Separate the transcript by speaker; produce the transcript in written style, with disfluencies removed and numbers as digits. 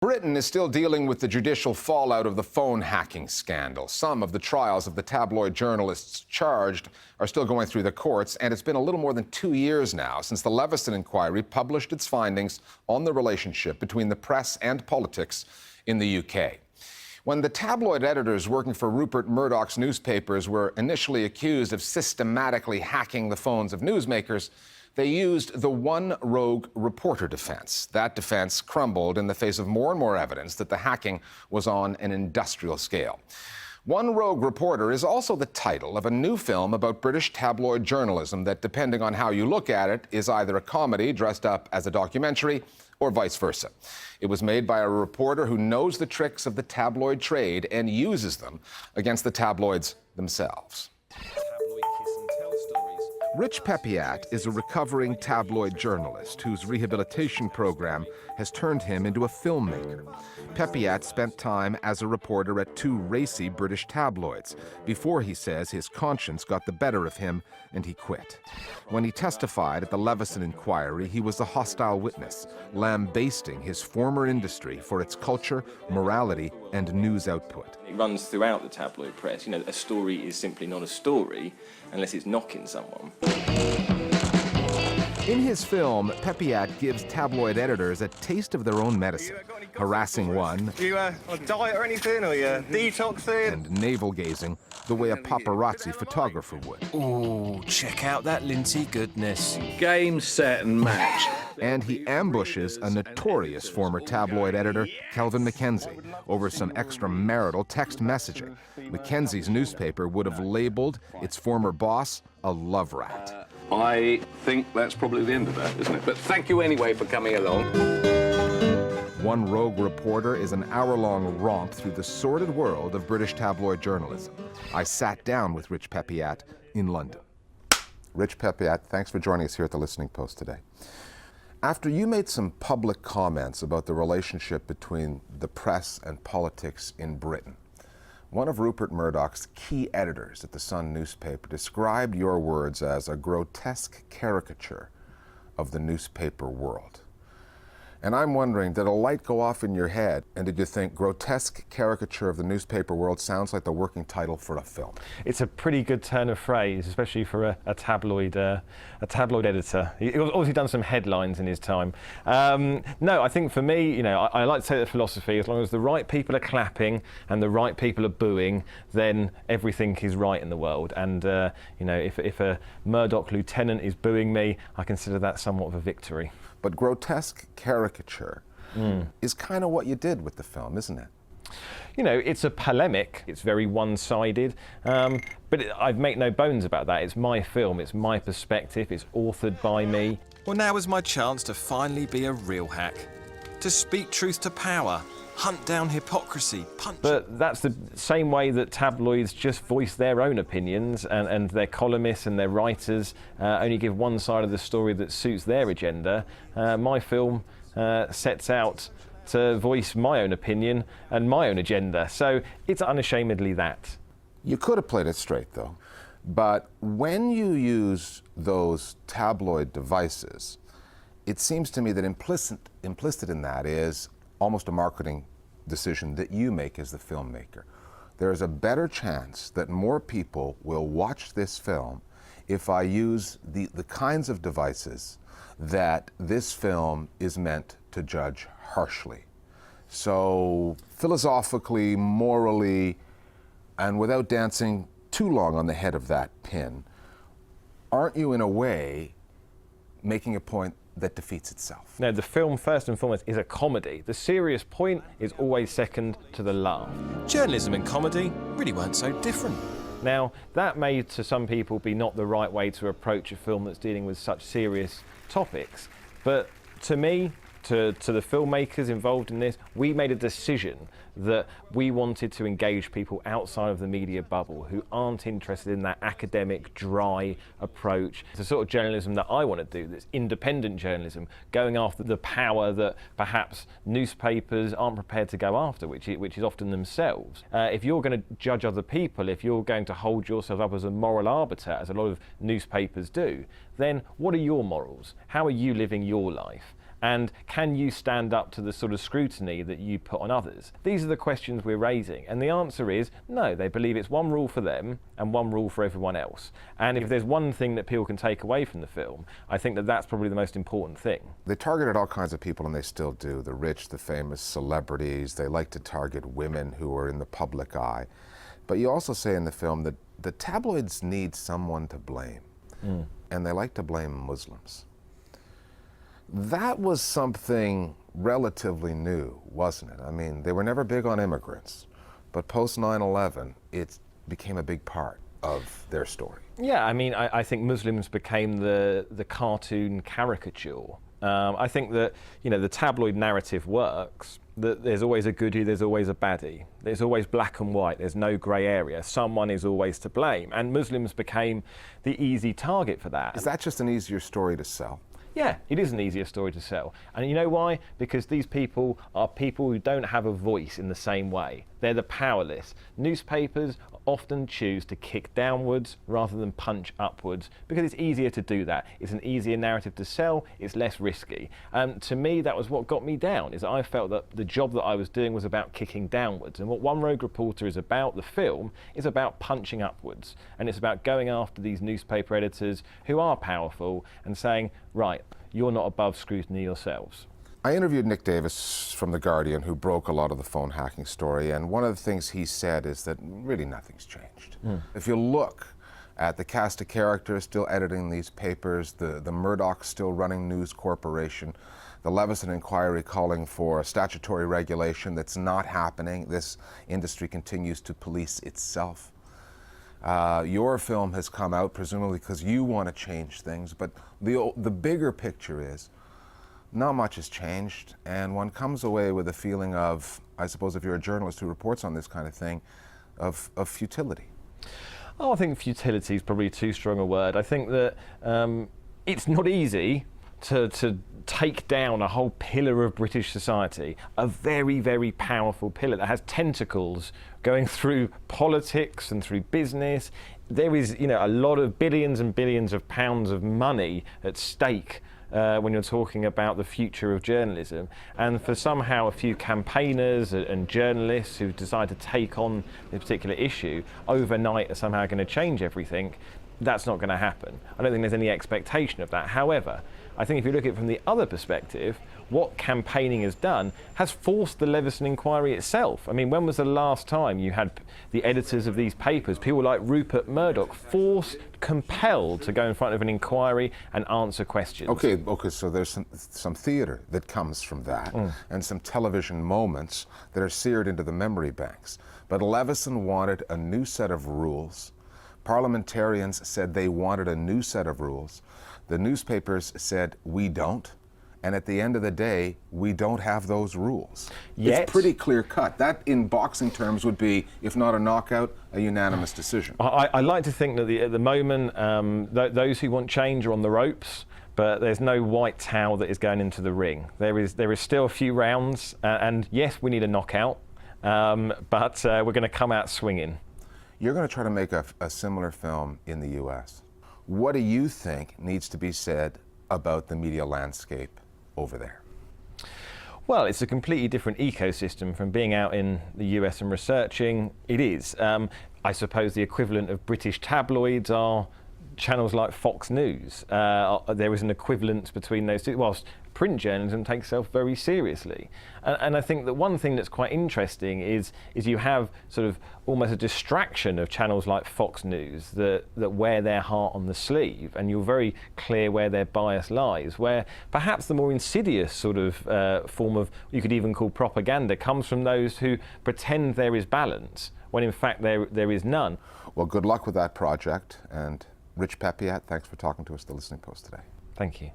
Speaker 1: Britain is still dealing with the judicial fallout of the phone hacking scandal. Some of the trials of the tabloid journalists charged are still going through the courts, and it's been a little more than 2 years now since the Leveson inquiry published its findings on the relationship between the press and politics in the UK. When the tabloid editors working for Rupert Murdoch's newspapers were initially accused of systematically hacking the phones of newsmakers, they used the one rogue reporter defense. That defense crumbled in the face of more and more evidence that the hacking was on an industrial scale. One Rogue Reporter is also the title of a new film about British tabloid journalism that, depending on how you look at it, is either a comedy dressed up as a documentary or vice versa. It was made by a reporter who knows the tricks of the tabloid trade and uses them against the tabloids themselves. Rich Pepiat is a recovering tabloid journalist whose rehabilitation program has turned him into a filmmaker. Pepiat spent time as a reporter at 2 racy British tabloids before, he says, his conscience got the better of him and he quit. When he testified at the Leveson inquiry, he was a hostile witness, lambasting his former industry for its culture, morality, and news output.
Speaker 2: It runs throughout the tabloid press. You know, a story is simply not a story unless it's knocking someone.
Speaker 1: In his film, Pepiat gives tabloid editors a taste of their own medicine, harassing one,
Speaker 3: you on a diet or anything, or you detoxing?
Speaker 1: And navel-gazing the way a paparazzi photographer would.
Speaker 4: Oh, check out that Lindsay goodness.
Speaker 5: Game, set and match.
Speaker 1: And he ambushes a notorious former tabloid editor, Kelvin Mackenzie, over some extramarital text messaging. Mackenzie's newspaper would have labeled its former boss a love rat.
Speaker 5: I think that's probably the end of that, isn't it? But thank you anyway for coming along.
Speaker 1: One Rogue Reporter is an hour-long romp through the sordid world of British tabloid journalism. I sat down with Rich Pepiat in London. Rich Pepiat, thanks for joining us here at the Listening Post today. After you made some public comments about the relationship between the press and politics in Britain, one of Rupert Murdoch's key editors at the Sun newspaper described your words as a grotesque caricature of the newspaper world. And I'm wondering, did a light go off in your head, and did you think grotesque caricature of the newspaper world sounds like the working title for a film?
Speaker 6: It's a pretty good turn of phrase, especially for a tabloid editor. He's obviously done some headlines in his time. No, I think for me, you know, I like to say the philosophy, as long as the right people are clapping and the right people are booing, then everything is right in the world. And you know, if a Murdoch lieutenant is booing me, I consider that somewhat of a victory.
Speaker 1: But grotesque caricature is kind of what you did with the film, isn't it?
Speaker 6: You know, it's a polemic. It's very one-sided, but I've made no bones about that. It's my film, it's my perspective, it's authored by me.
Speaker 4: Well, now is my chance to finally be a real hack. To speak truth to power, hunt down hypocrisy, punch.
Speaker 6: But that's the same way that tabloids just voice their own opinions, and their columnists and their writers only give one side of the story that suits their agenda. My film sets out to voice my own opinion and my own agenda, so it's unashamedly that.
Speaker 1: You could have played it straight, though. But when you use those tabloid devices, it seems to me that implicit in that is almost a marketing decision that you make as the filmmaker. There is a better chance that more people will watch this film if I use the kinds of devices that this film is meant to judge harshly. So philosophically, morally, and without dancing too long on the head of that pin, aren't you in a way making a point that defeats itself?
Speaker 6: No, the film, first and foremost, is a comedy. The serious point is always second to the laugh.
Speaker 4: Journalism and comedy really weren't so different.
Speaker 6: Now, that may to some people be not the right way to approach a film that's dealing with such serious topics, but to me, to the filmmakers involved in this, we made a decision that we wanted to engage people outside of the media bubble who aren't interested in that academic, dry approach. It's the sort of journalism that I want to do, that's independent journalism, going after the power that perhaps newspapers aren't prepared to go after, which is often themselves. If you're going to judge other people, if you're going to hold yourself up as a moral arbiter, as a lot of newspapers do, then what are your morals? How are you living your life? And can you stand up to the sort of scrutiny that you put on others? These are the questions we're raising. And the answer is no, they believe it's one rule for them and one rule for everyone else. And if there's one thing that people can take away from the film, I think that that's probably the most important thing.
Speaker 1: They targeted all kinds of people, and they still do. The rich, the famous, celebrities. They like to target women who are in the public eye. But you also say in the film that the tabloids need someone to blame. And they like to blame Muslims. That was something relatively new, wasn't it? I mean, they were never big on immigrants, but post 9/11, it became a big part of their story.
Speaker 6: Yeah, I mean, I think Muslims became the cartoon caricature. I think that, you know, the tabloid narrative works, that there's always a goodie, there's always a baddie. There's always black and white, there's no grey area. Someone is always to blame. And Muslims became the easy target for that.
Speaker 1: Is that just an easier story to sell?
Speaker 6: Yeah, it is an easier story to sell. And you know why? Because these people are people who don't have a voice in the same way. They're the powerless. Newspapers often choose to kick downwards rather than punch upwards because it's easier to do that. It's an easier narrative to sell, it's less risky. To me, that was what got me down, is that I felt that the job that I was doing was about kicking downwards. And what One Rogue Reporter is about, the film, is about punching upwards. And it's about going after these newspaper editors who are powerful and saying, right, you're not above scrutiny yourselves.
Speaker 1: I interviewed Nick Davis from The Guardian, who broke a lot of the phone hacking story, and one of the things he said is that really nothing's changed. If you look at the cast of characters still editing these papers, the Murdochs still running News Corporation, the Leveson inquiry calling for a statutory regulation that's not happening, this industry continues to police itself. Your film has come out presumably because you want to change things, but the bigger picture is not much has changed, and one comes away with a feeling of, I suppose if you're a journalist who reports on this kind of thing, of futility.
Speaker 6: Oh, I think futility is probably too strong a word. I think that it's not easy to take down a whole pillar of British society, a very, very powerful pillar that has tentacles going through politics and through business. There is, you know, a lot of billions and billions of pounds of money at stake when you're talking about the future of journalism. And for somehow a few campaigners and journalists who decide to take on this particular issue overnight are somehow going to change everything, that's not going to happen. I don't think there's any expectation of that. However, I think if you look at it from the other perspective, what campaigning has done has forced the Leveson inquiry itself. I mean, when was the last time you had the editors of these papers, people like Rupert Murdoch, compelled to go in front of an inquiry and answer questions?
Speaker 1: Okay, so there's some theatre that comes from that, and some television moments that are seared into the memory banks. But Leveson wanted a new set of rules. Parliamentarians said they wanted a new set of rules. The newspapers said, we don't. And at the end of the day, we don't have those rules.
Speaker 6: Yet,
Speaker 1: it's pretty clear cut. That, in boxing terms, would be, if not a knockout, a unanimous decision.
Speaker 6: I like to think that at the moment, those who want change are on the ropes, but there's no white towel that is going into the ring. There is still a few rounds, and yes, we need a knockout, but we're going to come out swinging.
Speaker 1: You're going to try to make a similar film in the US. What do you think needs to be said about the media landscape over there?
Speaker 6: Well, it's a completely different ecosystem from being out in the US and researching. It is. I suppose the equivalent of British tabloids are channels like Fox News. There is an equivalence between those two, whilst print journalism takes itself very seriously. And I think that one thing that's quite interesting is you have sort of almost a distraction of channels like Fox News that wear their heart on the sleeve, and you're very clear where their bias lies, where perhaps the more insidious sort of form of, you could even call propaganda, comes from those who pretend there is balance, when in fact there is none.
Speaker 1: Well, good luck with that project, and Rich Pepiat, thanks for talking to us, The Listening Post, today.
Speaker 6: Thank you.